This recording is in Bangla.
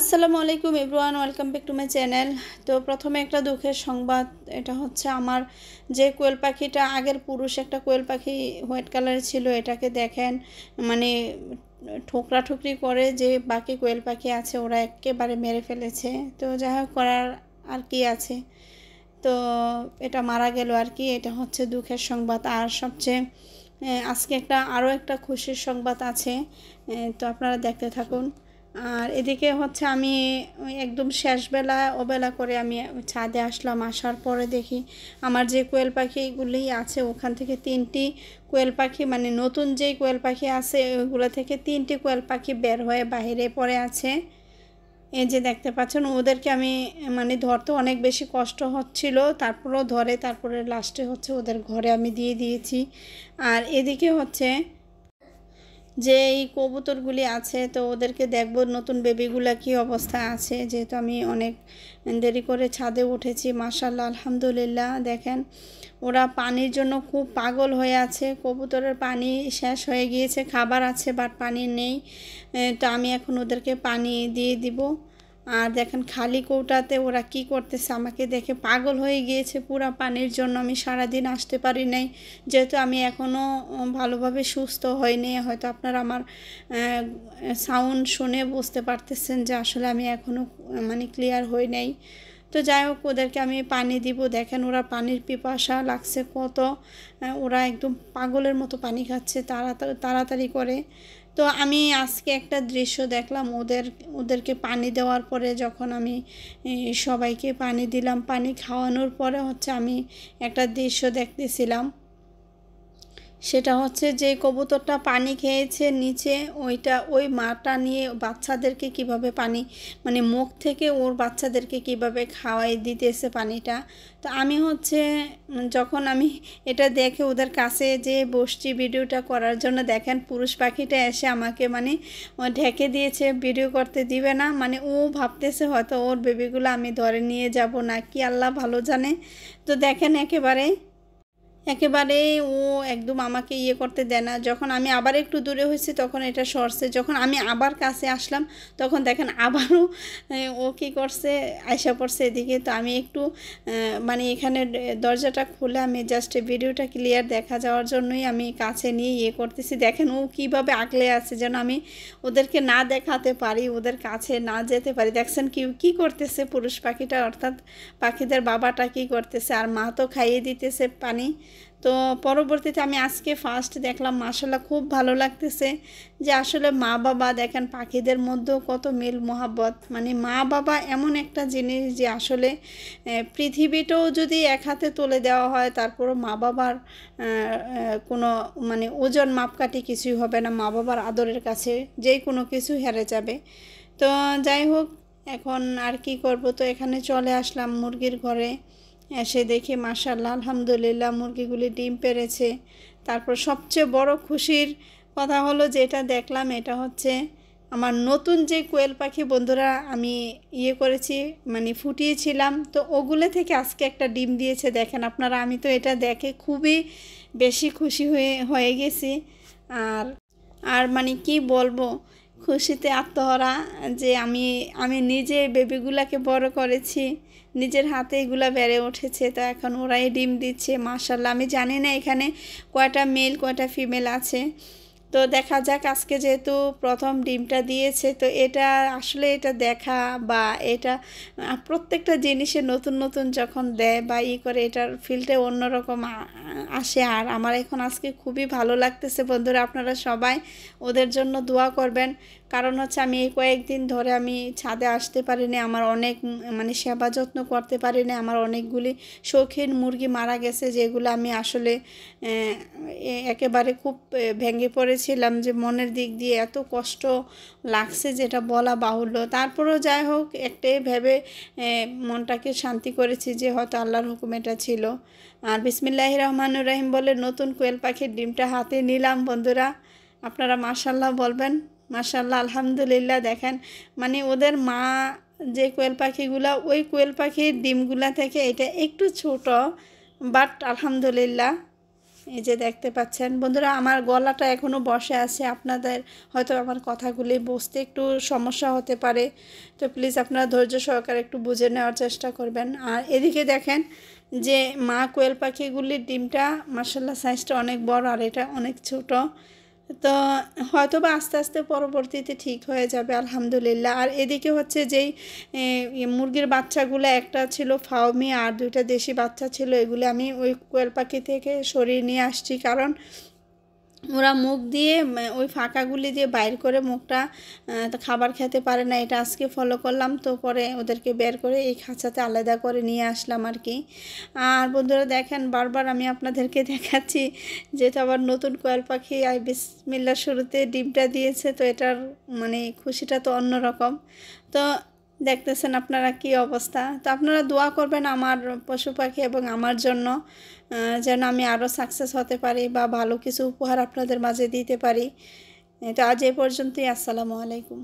আসসালামু আলাইকুম everyone, welcome back to my channel. তো প্রথমে একটা দুঃখের সংবাদ। এটা হচ্ছে আমার যে কোয়েল পাখিটা, আগের পুরুষ একটা কোয়েল পাখি হোয়াইট কালারের ছিল, এটাকে দেখেন মানে ঠোকরাঠুকরি করে যে বাকি কোয়েল পাখি আছে ওরা একেবারে মেরে ফেলেছে। তো যাই হোক, করার আর কি আছে। তো এটা মারা গেল আর কি। এটা হচ্ছে দুঃখের সংবাদ। আর সবচেয়ে আজকে আরও একটা খুশির সংবাদ আছে। তো আপনারা দেখতে থাকুন। আর এদিকে হচ্ছে আমি একদম শেষবেলা ওবেলা করে আমি ছাদে আসলাম। আসার পরে দেখি আমার যে কোয়েল পাখিগুলি আছে ওখান থেকে 3টি কোয়েল পাখি, মানে নতুন যেই কোয়েল পাখি আছে ওইগুলো থেকে 3টি কোয়েল পাখি বের হয়ে বাইরে পড়ে আছে। এই যে দেখতে পাচ্ছেন, ওদেরকে আমি মানে ধরতে অনেক বেশি কষ্ট হচ্ছিল, তারপরেও ধরে তারপরে লাস্টে হচ্ছে ওদের ঘরে আমি দিয়ে দিয়েছি। আর এদিকে হচ্ছে যে এই কবুতরগুলি আছে, তো ওদেরকে দেখব নতুন বেবিগুলা কি অবস্থা আছে, যেহেতু আমি অনেক দেরি করে ছাদে উঠেছি। মাশাআল্লাহ, আলহামদুলিল্লাহ। দেখেন ওরা পানির জন্য খুব পাগল হয়ে আছে। কবুতরের পানি শেষ হয়ে গিয়েছে, খাবার আছে বাট পানি নেই। তো আমি এখন ওদেরকে পানি দিয়ে দিব। আর দেখেন খালি কৌটাতে ওরা কি করতেছে, আমাকে দেখে পাগল হয়ে গিয়েছে পুরা পানির জন্য। আমি সারাদিন আসতে পারি নাই, যেহেতু আমি এখনও ভালোভাবে সুস্থ হইনি। হয়তো আপনারা আমার সাউন্ড শুনে বুঝতে পারতেছেন যে আসলে আমি এখনও মানে ক্লিয়ার হই নাই। তো যাই হোক, ওদেরকে আমি পানি দিব। দেখেন ওরা পানির পিপাসা লাগছে কত, ওরা একদম পাগলের মতো পানি খাচ্ছে তাড়াতাড়ি করে। তো আমি আজকে একটা দৃশ্য দেখলাম, ওদেরকে পানি দেওয়ার পরে যখন আমি সবাইকে পানি দিলাম, পানি খাওয়ানোর পরে হচ্ছে আমি একটা দৃশ্য দেখতেছিলাম। সেটা হচ্ছে যে কবুতরটা পানি খেয়েছে নিচে, ওই মাটা নিয়ে বাচ্চাদেরকে কিভাবে পানি, মানে মুখ থেকে ওর বাচ্চাদেরকে কিভাবে খাওয়াই দিতেছে পানিটা। তো আমি হচ্ছে যখন আমি এটা দেখে ওদের কাছে যে বসছি ভিডিওটা করার জন্য, দেখেন পুরুষ পাখিটা এসে আমাকে মানে ঢেকে দিয়েছে, ভিডিও করতে দিবে না। মানে ও ভাবতেছে হয়তো ওর বেবিগুলো আমি ধরে নিয়ে যাব না কি, আল্লাহ ভালো জানে। তো দেখেন একেবারে ও একদম আমাকে ইয়ে করতে দেয় না। যখন আমি আবার একটু দূরে হয়েছি তখন এটা সরছে, যখন আমি আবার কাছে আসলাম তখন দেখেন আবারও ও কী করছে, আয়সা পড়ছে এদিকে। তো আমি একটু মানে এখানে দরজাটা খুলে আমি জাস্ট ভিডিওটা ক্লিয়ার দেখা যাওয়ার জন্যই আমি কাছে নিয়ে ইয়ে করতেছি। দেখেন ও কীভাবে আগলে আছে, যেন আমি ওদেরকে না দেখাতে পারি, ওদের কাছে না যেতে পারি। দেখছেন কী করতেছে পুরুষ পাখিটা, অর্থাৎ পাখিদের বাবাটা কী করতেছে, আর মা তো খাইয়ে দিতেছে পানি। তো পরবর্তীতে আমি আজকে ফার্স্ট দেখলাম, মাশাআল্লাহ খুব ভালো লাগতেছে যে আসলে মা বাবা দেখেন পাখিদের মধ্যেও কত মিল মোহাব্বত। মানে মা বাবা এমন একটা জিনিস যে আসলে পৃথিবীটাও যদি এক হাতে তুলে দেওয়া হয় তারপরও মা বাবার কোনো মানে ওজন মাপকাঠি কিছুই হবে না। মা বাবার আদরের কাছে যেই কোনো কিছু হেরে যাবে। তো যাই হোক, এখন আর কি করব, তো এখানে চলে আসলাম মুরগির ঘরে। এসে দেখি মাশাআল্লাহ আলহামদুলিল্লাহ মুরগিগুলি ডিম পেড়েছে। তারপর সবচেয়ে বড় খুশির কথা হলো যেটা দেখলাম, এটা হচ্ছে আমার নতুন যে কোয়েল পাখি বন্ধুরা আমি ইয়ে করেছি, মানে ফুটিয়েছিলাম, তো ওগুলো থেকে আজকে একটা ডিম দিয়েছে। দেখেন আপনারা, আমি তো এটা দেখে খুবই বেশি খুশি হয়ে গেছি। আর আর মানে কি বলবো, খুশিতে আত্মহারা যে আমি নিজে বেবিগুলাকে বড় করেছি, নিজের হাতে এগুলা বেড়ে উঠেছে। তো এখন ওরাই ডিম দিচ্ছে মাশাআল্লাহ। আমি জানি না এখানে কয়টা মেল কয়টা ফিমেল আছে, তো দেখা যাক। আজকে যেহেতু প্রথম ডিমটা দিয়েছে, তো এটা আসলে এটা দেখা বা এটা প্রত্যেকটা জিনিসে নতুন নতুন যখন দেয় বা করে, এটার ফিলটা অন্যরকম আসে। আর আমার এখন আজকে খুবই ভালো লাগতেছে বন্ধুরা। আপনারা সবাই ওদের জন্য দোয়া করবেন, কারণ হচ্ছে আমি এই কয়েকদিন ধরে আমি ছাদে আসতে পারিনি, আমার অনেক মানে সেবা যত্ন করতে পারিনি। আমার অনেকগুলি শৌখিন মুরগি মারা গেছে, যেগুলো আমি আসলে একেবারে খুব ভেঙে পড়েছিলাম, যে মনের দিক দিয়ে এত কষ্ট লাগছে যেটা বলা বাহুল্য। তারপরেও যাই হোক, একটাই ভেবে মনটাকে শান্তি করেছি যে হয়তো আল্লাহর হুকুম এটা ছিল। আর বিসমিল্লাহির রহমানির রহিম বলে নতুন কোয়েল পাখির ডিমটা হাতে নিলাম বন্ধুরা। আপনারা মাশাআল্লাহ বলবেন, মাশাআল্লাহ আলহামদুলিল্লাহ। দেখেন মানে ওদের মা যে কোয়েল পাখিগুলা, ওই কোয়েল পাখির ডিমগুলা থেকে এটা একটু ছোট, বাট আলহামদুলিল্লাহ এই যে দেখতে পাচ্ছেন বন্ধুরা, আমার গলাটা এখনও বসে আছে, আপনাদের হয়তো আমার কথাগুলি বুঝতে একটু সমস্যা হতে পারে, তো প্লিজ আপনারা ধৈর্য সহকারে একটু বুঝে নেওয়ার চেষ্টা করবেন। আর এদিকে দেখেন যে মা কোয়েল পাখিগুলির ডিমটা মাশাআল্লাহ সাইজটা অনেক বড়, আর এটা অনেক ছোট। তো হয়তো বা আস্তে আস্তে পরবর্তীতে ঠিক হয়ে যাবে আলহামদুলিল্লাহ। আর এদিকে হচ্ছে যেই মুরগির বাচ্চাগুলো, একটা ছিল ফাউমি আর দুইটা দেশি বাচ্চা ছিল, এগুলি আমি ওই কোয়েল পাখি থেকে সরিয়ে নিয়ে আসছি, কারণ ওরা মুখ দিয়ে ওই ফাঁকাগুলি দিয়ে বাইর করে মুখটা খাবার খেতে পারে না। এটা আজকে ফলো করলাম, তো পরে ওদেরকে বের করে এই খাঁচাতে আলাদা করে নিয়ে আসলাম আর কি। আর বন্ধুরা দেখেন, বারবার আমি আপনাদেরকে দেখাচ্ছি যেহেতু আবার নতুন কোয়েল পাখি বিসমিল্লাহ শুরুতে ডিমটা দিয়েছে, তো এটার মানে খুশিটা তো অন্যরকম। তো দেখতেছেন আপনারা কি অবস্থা। তো আপনারা দোয়া করবেন আমার পশু পাখি এবং আমার জন্য, যেন আমি আরও সাকসেস হতে পারি বা ভালো কিছু উপহার আপনাদের মাঝে দিতে পারি। তো আজ এ পর্যন্তই। আসসালামু আলাইকুম।